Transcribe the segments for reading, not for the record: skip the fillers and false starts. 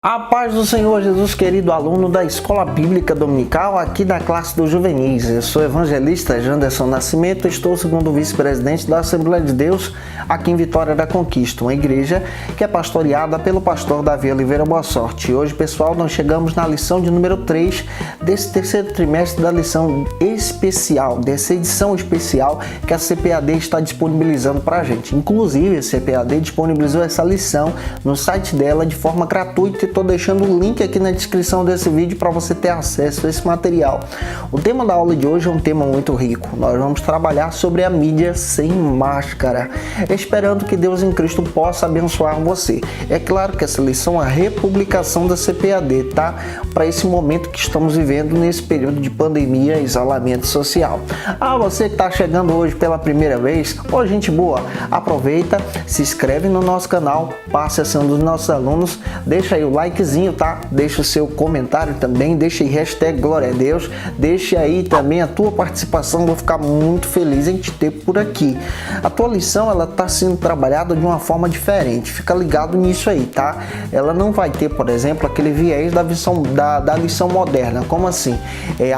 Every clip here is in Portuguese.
A paz do Senhor Jesus, querido aluno da Escola Bíblica Dominical, aqui da classe dos juvenis. Eu sou o evangelista Janderson Nascimento, estou segundo vice-presidente da Assembleia de Deus aqui em Vitória da Conquista, uma igreja que é pastoreada pelo pastor Davi Oliveira Boa Sorte. E hoje, pessoal, nós chegamos na lição de número 3 desse terceiro trimestre da lição especial, dessa edição especial que a CPAD está disponibilizando para a gente. Inclusive, a CPAD disponibilizou essa lição no site dela de forma gratuita. Estou deixando o link aqui na descrição desse vídeo para você ter acesso a esse material. O tema da aula de hoje é um tema muito rico. Nós vamos trabalhar sobre a mídia sem máscara, esperando que Deus em Cristo possa abençoar você. É claro que essa lição é a republicação da CPAD, tá? Para esse momento que estamos vivendo nesse período de pandemia e isolamento social. Você que está chegando hoje pela primeira vez, gente boa, aproveita, se inscreve no nosso canal, passe a ser um dos nossos alunos, deixa aí o likezinho, tá? Deixa o seu comentário também, deixa aí hashtag Glória a Deus, deixa aí também a tua participação, vou ficar muito feliz em te ter por aqui. A tua lição, ela tá sendo trabalhada de uma forma diferente, fica ligado nisso aí, tá? Ela não vai ter, por exemplo, aquele viés da lição moderna, como assim?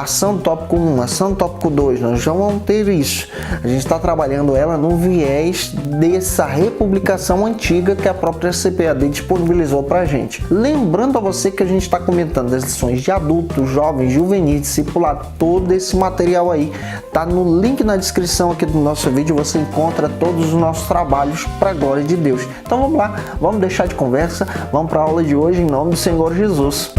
Ação do tópico 1, ação do tópico 2, nós já vamos ter isso. A gente está trabalhando ela no viés dessa republicação antiga que a própria CPAD disponibilizou pra gente. Lembrando a você que a gente está comentando as lições de adultos, jovens, juvenis, discipulado, todo esse material aí tá no link na descrição aqui do nosso vídeo, você encontra todos os nossos trabalhos para a glória de Deus. Então vamos lá, vamos deixar de conversa, vamos para a aula de hoje em nome do Senhor Jesus.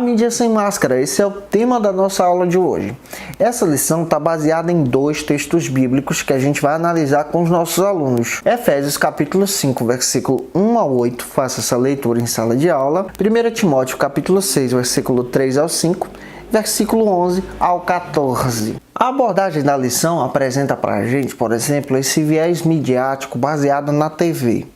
Mídia sem máscara, esse é o tema da nossa aula de hoje. Essa lição está baseada em dois textos bíblicos que a gente vai analisar com os nossos alunos. Efésios capítulo 5, versículo 1 ao 8, faça essa leitura em sala de aula. 1 Timóteo capítulo 6, versículo 3 ao 5, versículo 11 ao 14. A abordagem da lição apresenta para a gente, por exemplo, esse viés midiático baseado na TV.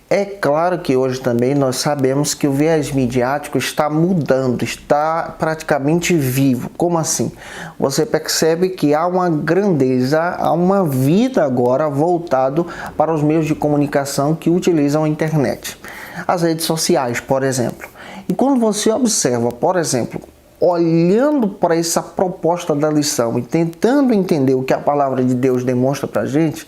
É claro que hoje também nós sabemos que o viés midiático está mudando, está praticamente vivo. Como assim? Você percebe que há uma grandeza, há uma vida agora voltado para os meios de comunicação que utilizam a internet. As redes sociais, por exemplo. E quando você observa, por exemplo, olhando para essa proposta da lição e tentando entender o que a palavra de Deus demonstra para a gente,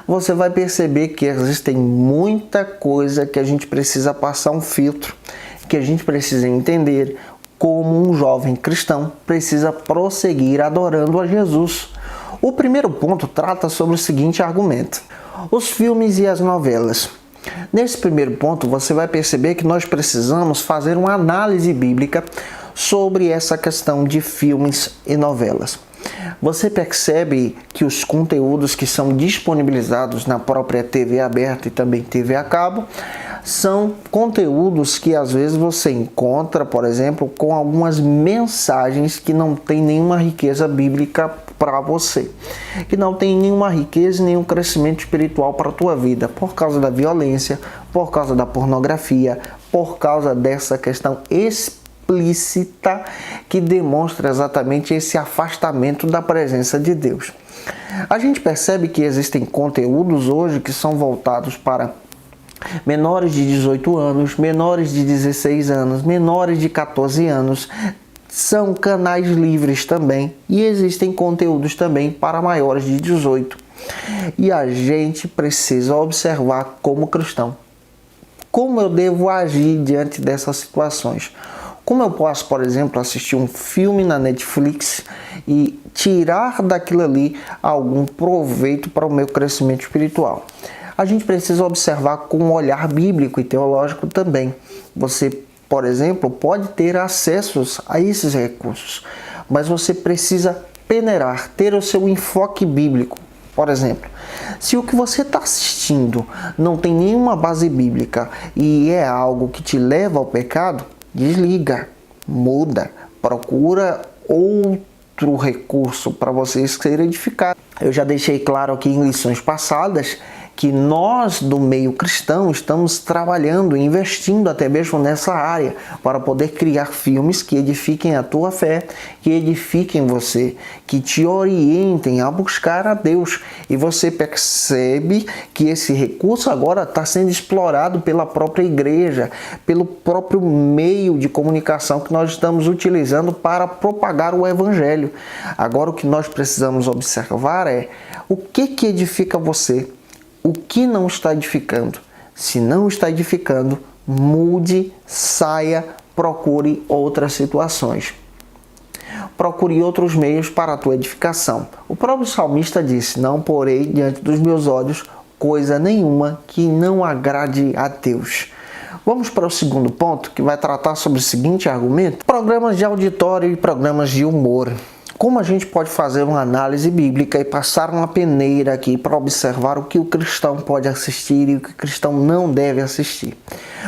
você vai perceber que existem muita coisa que a gente precisa passar um filtro, que a gente precisa entender como um jovem cristão precisa prosseguir adorando a Jesus. O primeiro ponto trata sobre o seguinte argumento: os filmes e as novelas. Nesse primeiro ponto, você vai perceber que nós precisamos fazer uma análise bíblica sobre essa questão de filmes e novelas. Você percebe que os conteúdos que são disponibilizados na própria TV aberta e também TV a cabo são conteúdos que às vezes você encontra, por exemplo, com algumas mensagens que não tem nenhuma riqueza bíblica para você, que não tem nenhuma riqueza e nenhum crescimento espiritual para a tua vida, por causa da violência, por causa da pornografia, por causa dessa questão explícita que demonstra exatamente esse afastamento da presença de Deus. A gente percebe que existem conteúdos hoje que são voltados para menores de 18 anos, menores de 16 anos, menores de 14 anos, são canais livres também e existem conteúdos também para maiores de 18. E a gente precisa observar como cristão, como eu devo agir diante dessas situações. Como eu posso, por exemplo, assistir um filme na Netflix e tirar daquilo ali algum proveito para o meu crescimento espiritual? A gente precisa observar com um olhar bíblico e teológico também. Você, por exemplo, pode ter acessos a esses recursos, mas você precisa peneirar, ter o seu enfoque bíblico. Por exemplo, se o que você está assistindo não tem nenhuma base bíblica e é algo que te leva ao pecado, desliga, muda, procura outro recurso para você ser edificado. Eu já deixei claro aqui em lições passadas que nós do meio cristão estamos trabalhando, investindo até mesmo nessa área, para poder criar filmes que edifiquem a tua fé, que edifiquem você, que te orientem a buscar a Deus. E você percebe que esse recurso agora está sendo explorado pela própria igreja, pelo próprio meio de comunicação que nós estamos utilizando para propagar o evangelho. Agora o que nós precisamos observar é o que edifica você, o que não está edificando. Se não está edificando, mude, saia, procure outras situações. Procure outros meios para a tua edificação. O próprio salmista disse: não porei diante dos meus olhos coisa nenhuma que não agrade a Deus. Vamos para o segundo ponto, que vai tratar sobre o seguinte argumento: programas de auditório e programas de humor. Como a gente pode fazer uma análise bíblica e passar uma peneira aqui para observar o que o cristão pode assistir e o que o cristão não deve assistir?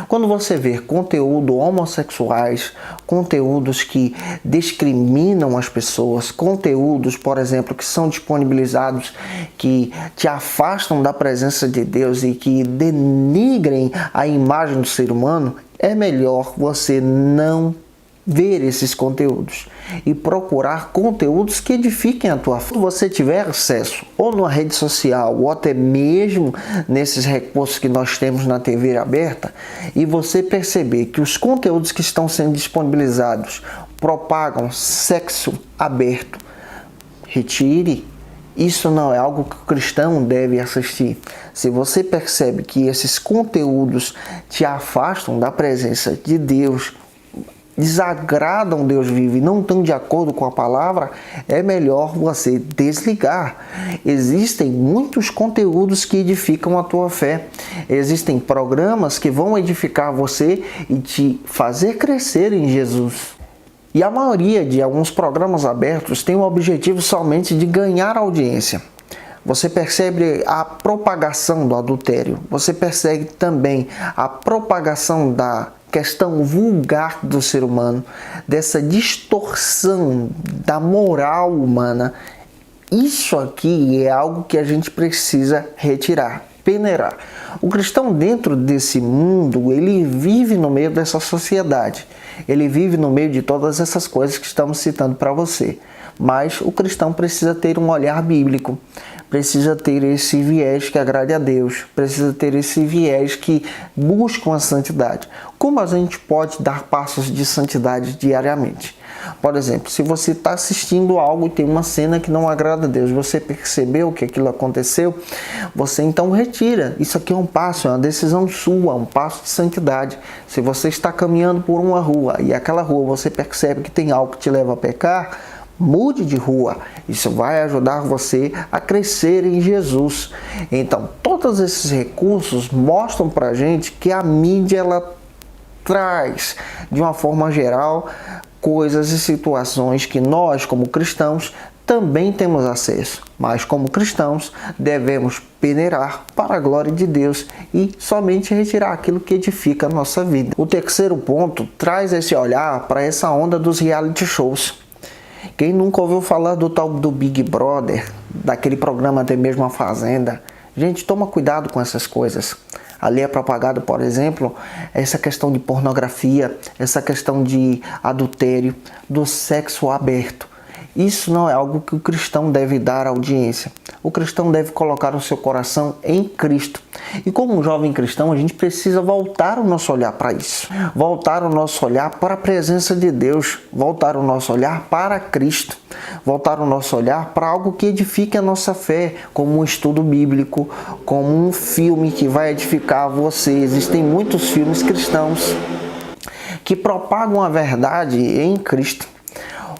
Quando você vê conteúdo homossexuais, conteúdos que discriminam as pessoas, conteúdos, por exemplo, que são disponibilizados, que te afastam da presença de Deus e que denigrem a imagem do ser humano, é melhor você não ver esses conteúdos e procurar conteúdos que edifiquem a tua fé. Se você tiver acesso ou numa rede social ou até mesmo nesses recursos que nós temos na TV aberta, e você perceber que os conteúdos que estão sendo disponibilizados propagam sexo aberto, retire. Isso não é algo que o cristão deve assistir. Se você percebe que esses conteúdos te afastam da presença de Deus, desagradam Deus vivo e não estão de acordo com a palavra, é melhor você desligar. Existem muitos conteúdos que edificam a tua fé. Existem programas que vão edificar você e te fazer crescer em Jesus. E a maioria de alguns programas abertos tem o objetivo somente de ganhar audiência. Você percebe a propagação do adultério. Você percebe também a propagação da questão vulgar do ser humano, dessa distorção da moral humana. Isso aqui é algo que a gente precisa retirar, peneirar. O cristão dentro desse mundo, ele vive no meio dessa sociedade. Ele vive no meio de todas essas coisas que estamos citando para você. Mas o cristão precisa ter um olhar bíblico, precisa ter esse viés que agrade a Deus, precisa ter esse viés que busca a santidade. Como a gente pode dar passos de santidade diariamente? Por exemplo, se você está assistindo algo e tem uma cena que não agrada a Deus, você percebeu que aquilo aconteceu, você então retira. Isso aqui é um passo, é uma decisão sua, um passo de santidade. Se você está caminhando por uma rua e aquela rua você percebe que tem algo que te leva a pecar, mude de rua. Isso vai ajudar você a crescer em Jesus. Então, todos esses recursos mostram para a gente que a mídia ela traz, de uma forma geral, coisas e situações que nós, como cristãos, também temos acesso. Mas, como cristãos, devemos peneirar para a glória de Deus e somente retirar aquilo que edifica a nossa vida. O terceiro ponto traz esse olhar para essa onda dos reality shows. Quem nunca ouviu falar do tal do Big Brother, daquele programa até mesmo A Fazenda? Gente, toma cuidado com essas coisas. Ali é propagado, por exemplo, essa questão de pornografia, essa questão de adultério, do sexo aberto. Isso não é algo que o cristão deve dar audiência. O cristão deve colocar o seu coração em Cristo. E como um jovem cristão, a gente precisa voltar o nosso olhar para isso. Voltar o nosso olhar para a presença de Deus. Voltar o nosso olhar para Cristo. Voltar o nosso olhar para algo que edifique a nossa fé, como um estudo bíblico, como um filme que vai edificar você. Existem muitos filmes cristãos que propagam a verdade em Cristo.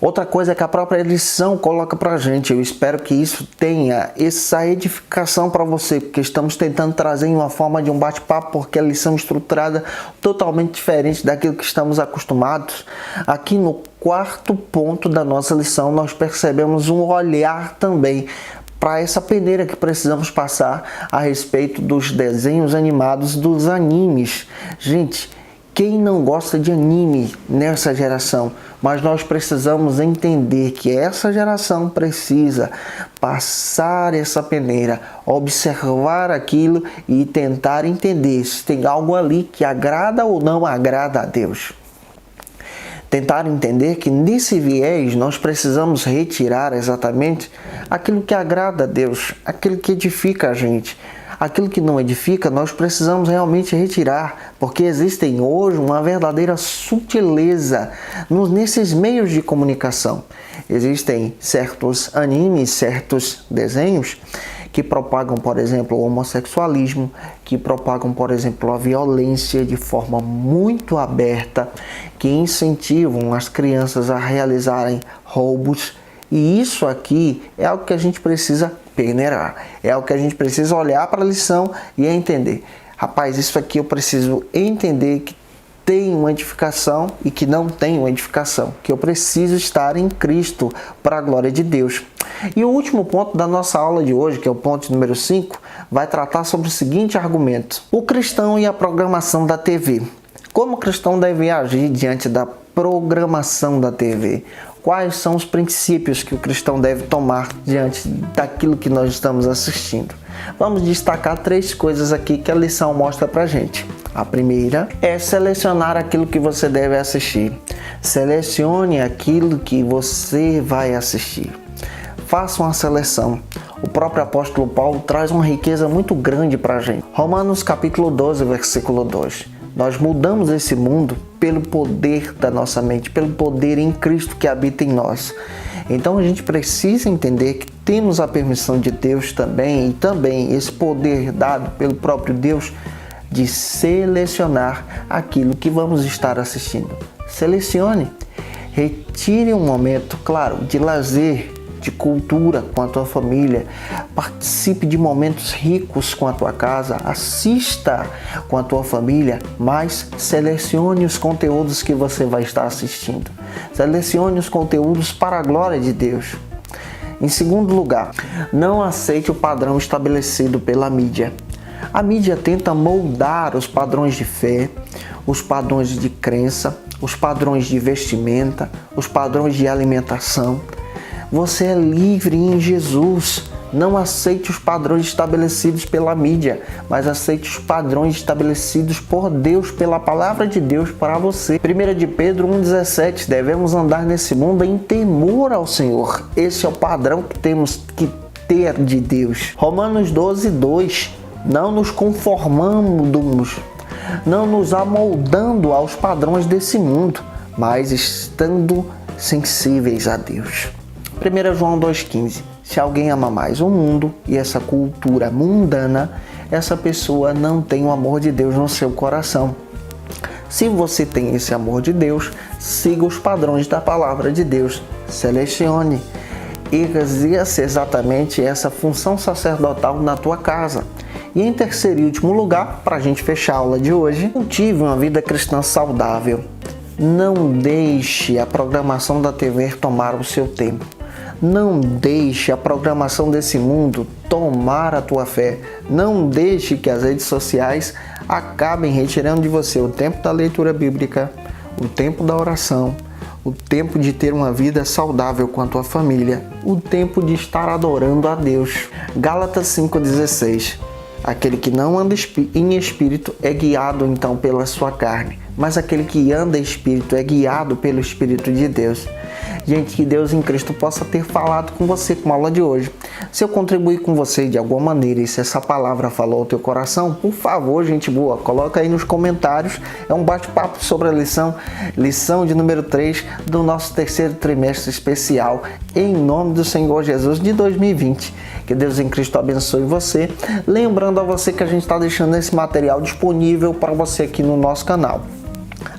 Outra coisa é que a própria lição coloca para a gente. Eu espero que isso tenha essa edificação para você, porque estamos tentando trazer em uma forma de um bate-papo, porque a lição é estruturada totalmente diferente daquilo que estamos acostumados. Aqui no quarto ponto da nossa lição, nós percebemos um olhar também para essa peneira que precisamos passar a respeito dos desenhos animados, dos animes. Gente, Quem não gosta de anime nessa geração? Mas nós precisamos entender que essa geração precisa passar essa peneira, observar aquilo e tentar entender se tem algo ali que agrada ou não agrada a Deus. Tentar entender que nesse viés nós precisamos retirar exatamente aquilo que agrada a Deus, aquilo que edifica a gente. Aquilo que não edifica, nós precisamos realmente retirar, porque existem hoje uma verdadeira sutileza nesses meios de comunicação. Existem certos animes, certos desenhos que propagam, por exemplo, o homossexualismo, que propagam, por exemplo, a violência de forma muito aberta, que incentivam as crianças a realizarem roubos. E isso aqui é algo que a gente precisa peneirar, é algo que a gente precisa olhar para a lição e entender. Rapaz, isso aqui eu preciso entender que tem uma edificação e que não tem uma edificação, que eu preciso estar em Cristo para a glória de Deus. E o último ponto da nossa aula de hoje, que é o ponto número 5, vai tratar sobre o seguinte argumento: o cristão e a programação da TV. Como o cristão deve agir diante da programação da TV? Quais são os princípios que o cristão deve tomar diante daquilo que nós estamos assistindo? Vamos destacar 3 coisas aqui que a lição mostra pra gente. A primeira é selecionar aquilo que você deve assistir. Selecione aquilo que você vai assistir. Faça uma seleção. O próprio apóstolo Paulo traz uma riqueza muito grande pra gente. Romanos capítulo 12, versículo 2. Nós mudamos esse mundo pelo poder da nossa mente, pelo poder em Cristo que habita em nós. Então a gente precisa entender que temos a permissão de Deus também, e também esse poder dado pelo próprio Deus de selecionar aquilo que vamos estar assistindo. Selecione, retire um momento, claro, de lazer, de cultura com a tua família, participe de momentos ricos com a tua casa, assista com a tua família, mas selecione os conteúdos que você vai estar assistindo. Selecione os conteúdos para a glória de Deus. Em segundo lugar, não aceite o padrão estabelecido pela mídia. A mídia tenta moldar os padrões de fé, os padrões de crença, os padrões de vestimenta, os padrões de alimentação. Você é livre em Jesus. Não aceite os padrões estabelecidos pela mídia, mas aceite os padrões estabelecidos por Deus, pela palavra de Deus para você. 1 de Pedro 1,17, devemos andar nesse mundo em temor ao Senhor. Esse é o padrão que temos que ter de Deus. Romanos 12:2, não nos conformamos, não nos amoldando aos padrões desse mundo, mas estando sensíveis a Deus. 1 João 2,15, se alguém ama mais o mundo e essa cultura mundana, essa pessoa não tem o amor de Deus no seu coração. Se você tem esse amor de Deus, siga os padrões da palavra de Deus, selecione, exerça exatamente essa função sacerdotal na tua casa. E em terceiro e último lugar, para a gente fechar a aula de hoje, cultive uma vida cristã saudável. Não deixe a programação da TV tomar o seu tempo. Não deixe a programação desse mundo tomar a tua fé. Não deixe que as redes sociais acabem retirando de você o tempo da leitura bíblica, o tempo da oração, o tempo de ter uma vida saudável com a tua família, o tempo de estar adorando a Deus. Gálatas 5,16. Aquele que não anda em espírito é guiado então pela sua carne, mas aquele que anda em espírito é guiado pelo Espírito de Deus. Gente, que Deus em Cristo possa ter falado com você com a aula de hoje. Se eu contribuir com você de alguma maneira e se essa palavra falou ao teu coração, por favor, gente boa, coloca aí nos comentários. É um bate-papo sobre a lição de número 3 do nosso terceiro trimestre especial, em nome do Senhor Jesus de 2020. Que Deus em Cristo abençoe você. Lembrando a você que a gente está deixando esse material disponível para você aqui no nosso canal.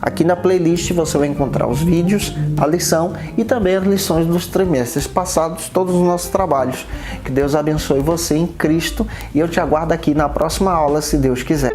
Aqui na playlist você vai encontrar os vídeos, a lição e também as lições dos trimestres passados, todos os nossos trabalhos. Que Deus abençoe você em Cristo e eu te aguardo aqui na próxima aula, se Deus quiser.